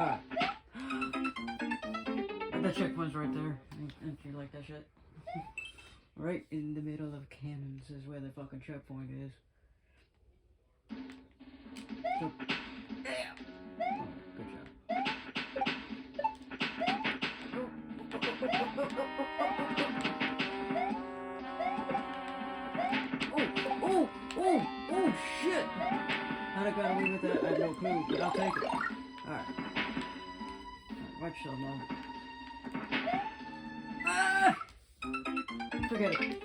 Alright. The checkpoint's right there. Don't you like that shit? Right in the middle of cannons is where the fucking checkpoint is. So, yeah. Oh, good job. Oh, shit! How'd I got away with that? I have no clue, but I'll take it. Alright. Watch yourself now. Ah! Forget it.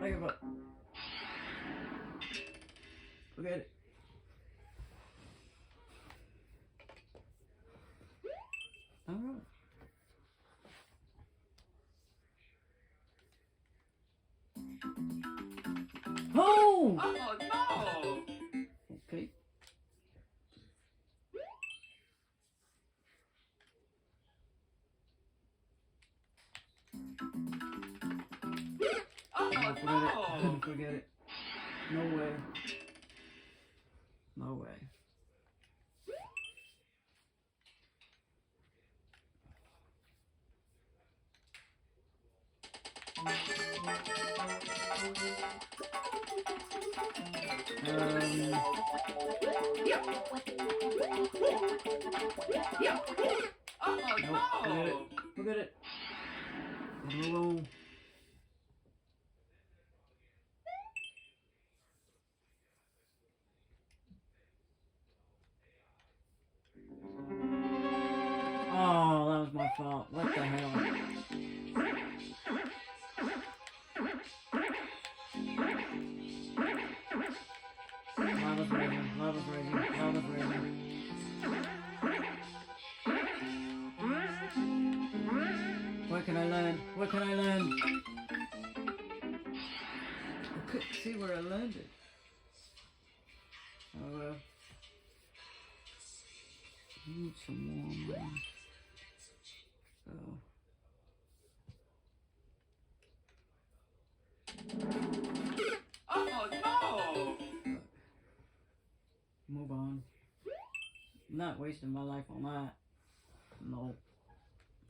I give up. Forget it. Alright. Oh! Oh no! Okay. Oh Forget no! it. Forget it. No way. No way. Yeah. Yeah. Oh Nope. Forget it. no! Forget it. Leave it alone. Oh, that was my fault. What the hell? Lava's raging. Lava's raging. Lava's raging. Where can I land? Where can I land? I couldn't see where I landed. Oh well. Need some more money. So. Oh no! Move on. I'm not wasting my life on that. No.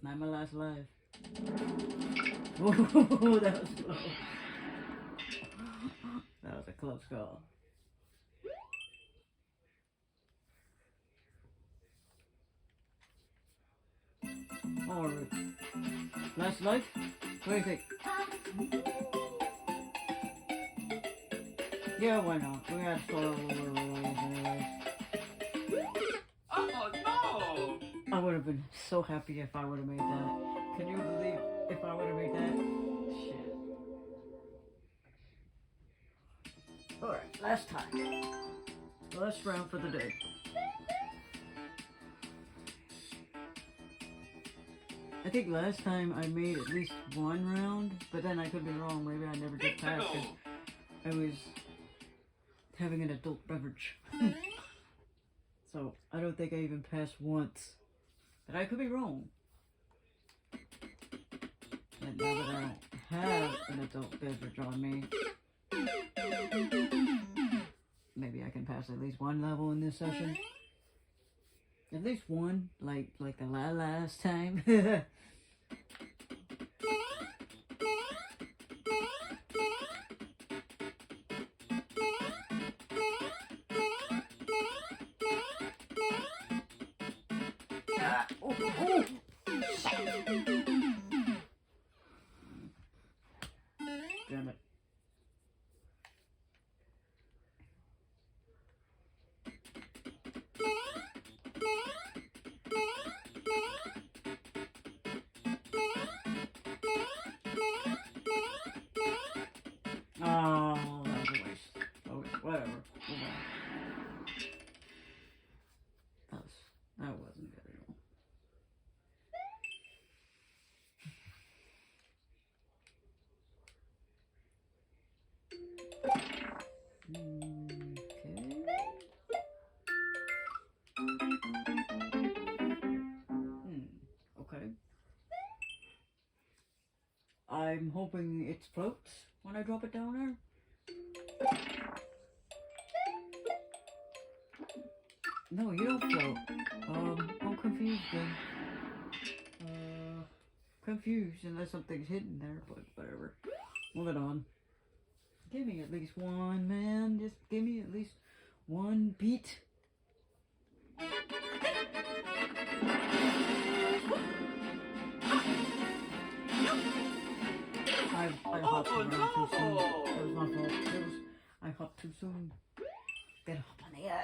Not my last life. Oh, that was close. That was a close call. Alright. Last life? What do you think? Yeah, why not? We gotta start over anyways. Oh no! I would have been so happy if I would have made that. Can you believe if I would have made that? Shit. Alright, last time. Last round for the day. I think last time I made at least one round, but then I could be wrong. Maybe I never did pass because I was having an adult beverage. So I don't think I even passed once. But I could be wrong. And now that I don't have an adult beverage on me, maybe I can pass at least one level in this session. At least one, like the last time. Damn it. Oh, that was a waste. Oh, whatever. Move on. That wasn't good at all. Okay. I'm hoping it floats when I drop it down there. No, you don't float. I'm confused confused unless something's hidden there, but whatever. Moving on. Give me at least one, man. Just give me at least one beat. I hopped around too soon. That was my fault. I hopped too soon. Gotta hop on the edge,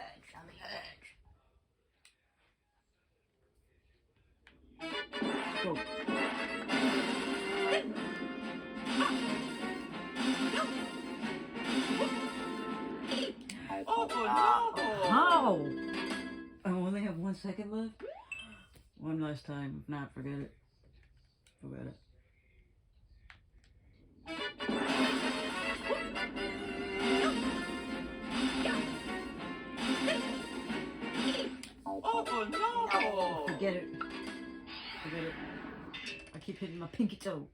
Go. Oh no! How? I only have 1 second left? One last time. If not, forget it. Forget it. Oh no! Forget it. Forget it. I keep hitting my pinky toe.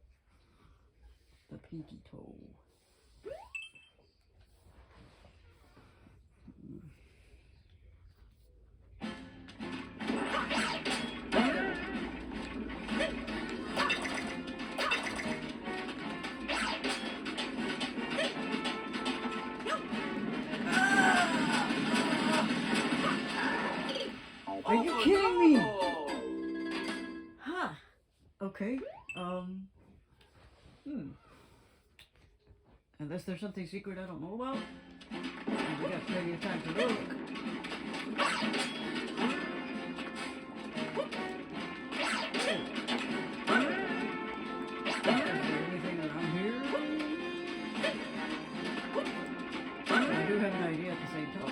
The pinky toe. Are you kidding me? Huh. Okay. Unless there's something secret I don't know about. And we got plenty of time to look. Is there anything around here? I do have an idea at the same time.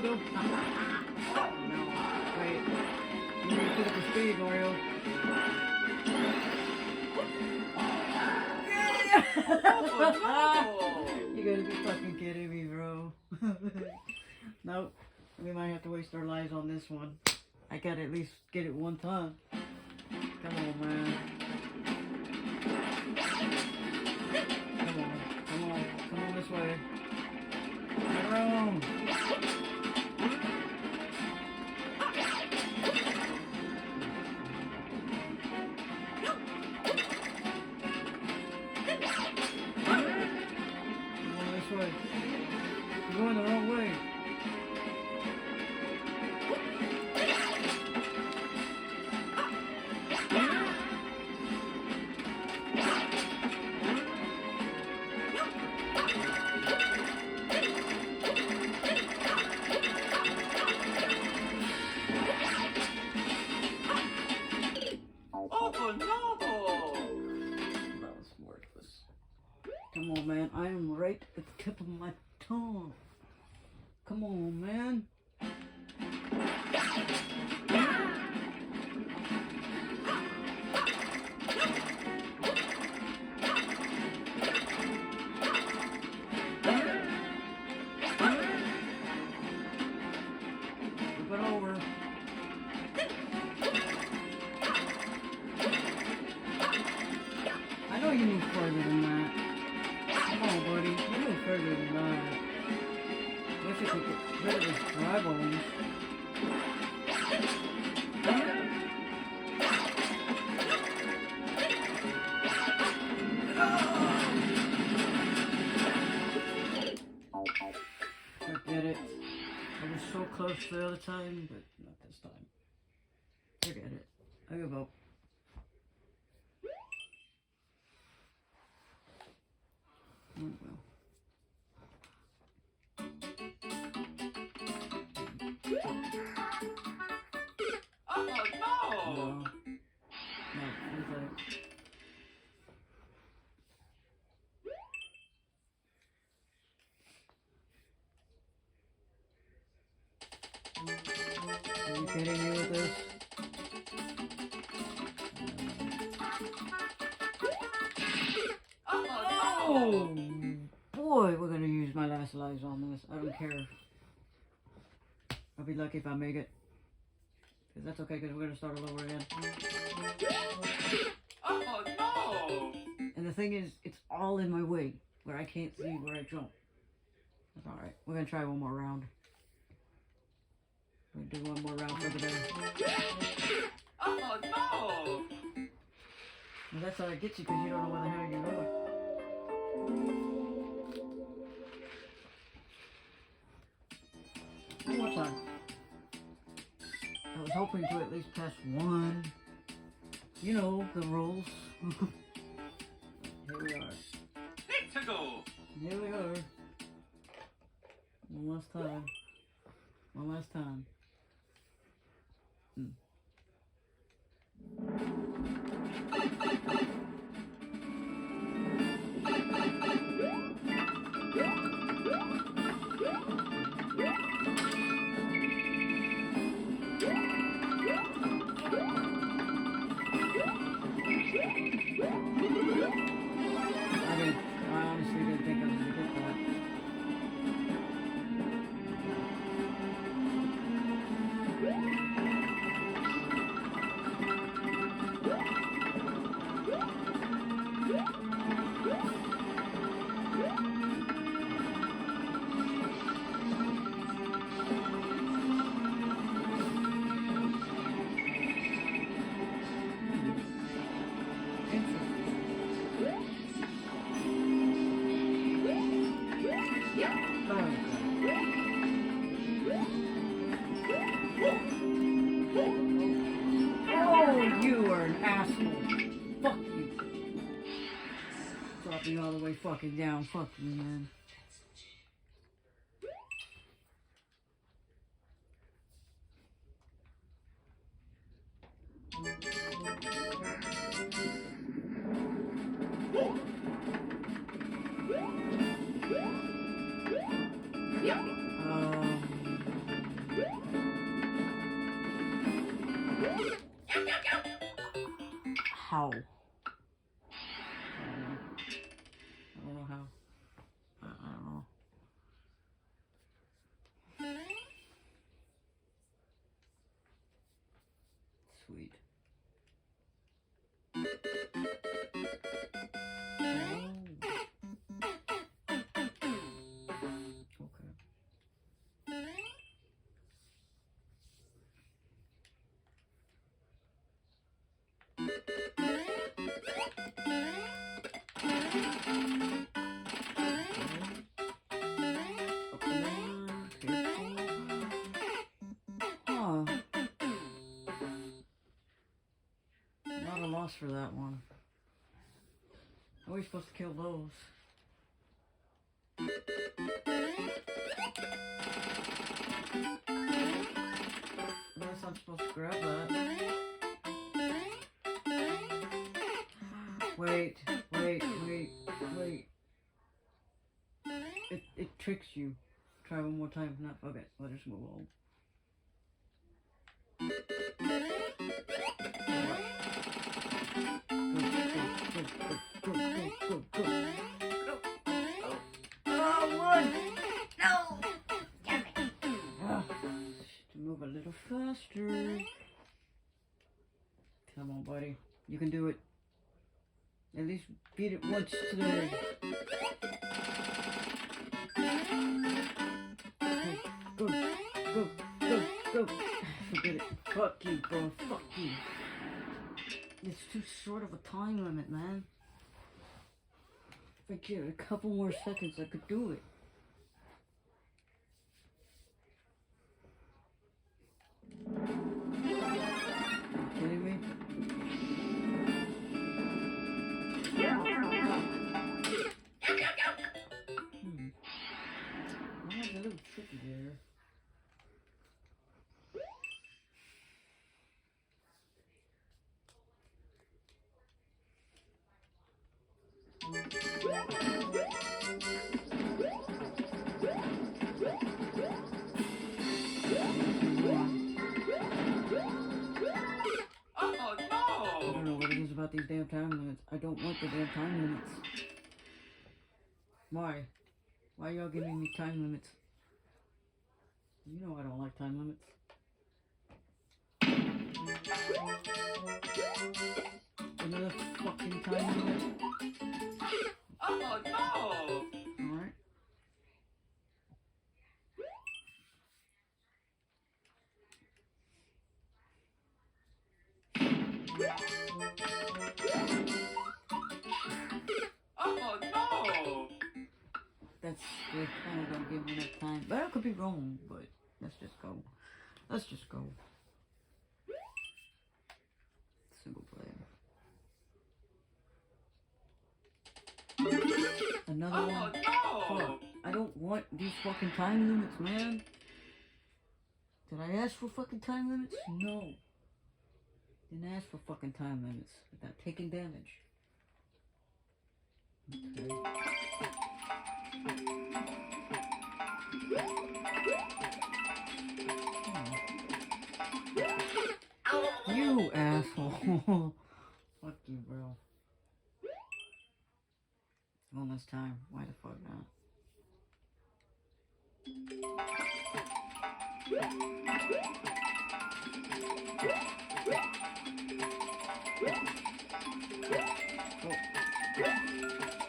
No. Oh, no. Wait. You need to pick up the speed, Mario. You gotta be fucking kidding me, bro. Nope. We might have to waste our lives on this one. I gotta at least get it one time. Come on, man. Come on this way. Turn around. You're going the wrong way. Oh no! That was worthless. Come on, man. I am right at the tip of my tongue. Come on, man. Flip it over. I know you move further than that. Come on, buddy. You move further than that. You have to get rid of this dry bones. Forget it. I was so close the other time, but not this time. Forget it. I give up. Oh, well. Oh no! No. No, it's like... Are you kidding me with this? Oh, boy, we're gonna use my last lives on this. I don't care. I'll be lucky if I make it. Because that's okay, because we're gonna start all over again. Oh no! thing is, it's all in my way, where I can't see where I jump. That's alright. We're gonna try one more round. We're gonna do one more round for the day. Oh no! Well, that's how it gets you, because you don't know where the hell you're going. One more time. I was hoping to at least pass one. You know, the rules. Here we are. Let's go! Here we are. One last time. One last time. I honestly didn't think I was gonna get that. Oh, you are an asshole. Fuck you. Drop me all the way fucking down. Fuck you, man. How? I don't know how. I don't know. Sweet. Huh. Not a loss for that one. How are we supposed to kill those? Unless I'm supposed to grab that. Wait. It tricks you. Try one more time. Not okay. Let us move on. Go. Oh, wood! No! Damn it! To move a little faster. Come on, buddy. You can do it. At least beat it once today. Go. Forget it. Fuck you, bro. Fuck you. It's too short of a time limit, man. If I give it a couple more seconds, I could do it. Are you kidding me? That was a little tricky there. Oh I no! don't know what it is about these damn time limits. I don't want the damn time limits. Why? Why y'all giving me time limits? You know I don't like time limits. Another fucking time limit. Oh no! That's they kind of don't give me enough time. But I could be wrong. But let's just go. Let's just go. Single player. Another Oh one. no! Fuck. I don't want these fucking time limits, man. Did I ask for fucking time limits? No. Didn't ask for fucking time limits without taking damage. Okay. You asshole. Fuck you, bro. Almost time. Why the fuck not? Oh.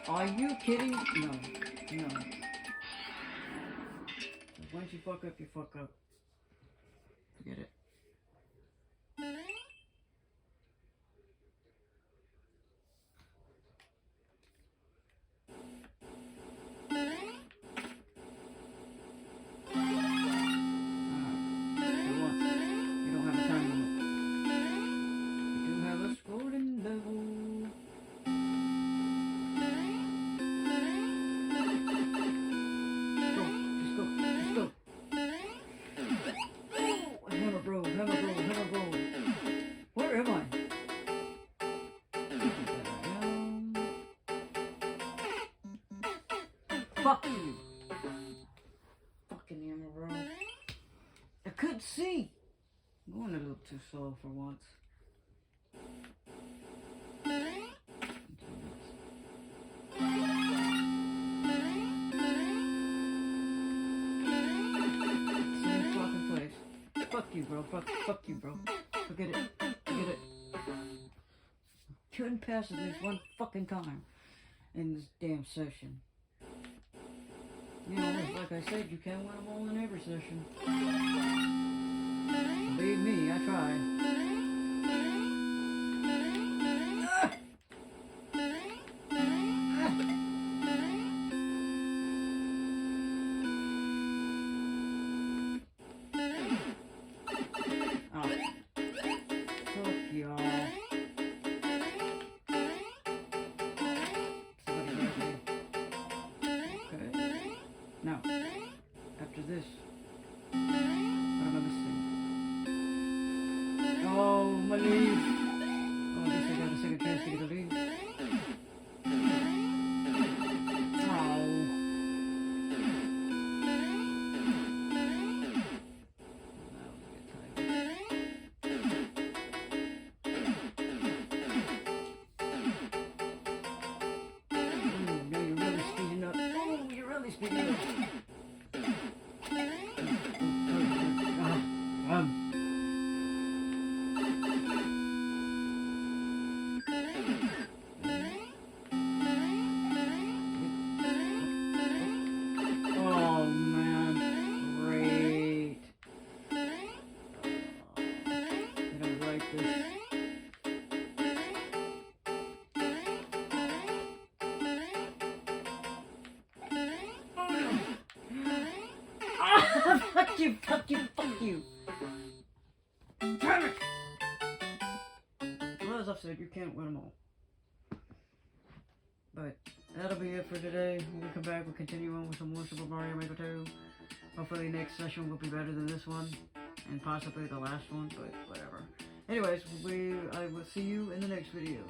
Are you kidding? No. No. Once you fuck up, you fuck up. Forget it. Fuck you! Fucking hammer, bro. I couldn't see! I'm going a little too slow for once. Same fucking place. Fuck you, bro. Fuck you, bro. Forget it. Forget it. Couldn't pass at least one fucking time in this damn session. You know, like I said, you can't win them all in every session. Believe me, I try. Oh. Fuck y'all. Now, after this, what am I missing? Oh, my lead! Oh, at least I got a second chance to get a lead. Oh. Now you're really speeding up. Oh, you're really speeding up. Oh man, great. I don't like this. Fuck you, fuck you, fuck you. Damn it! Well, as I've said, you can't win them all. But that'll be it for today. When we come back, we'll continue on with some more Super Mario Maker 2. Hopefully next session will be better than this one. And possibly the last one, but whatever. Anyways, I will see you in the next video.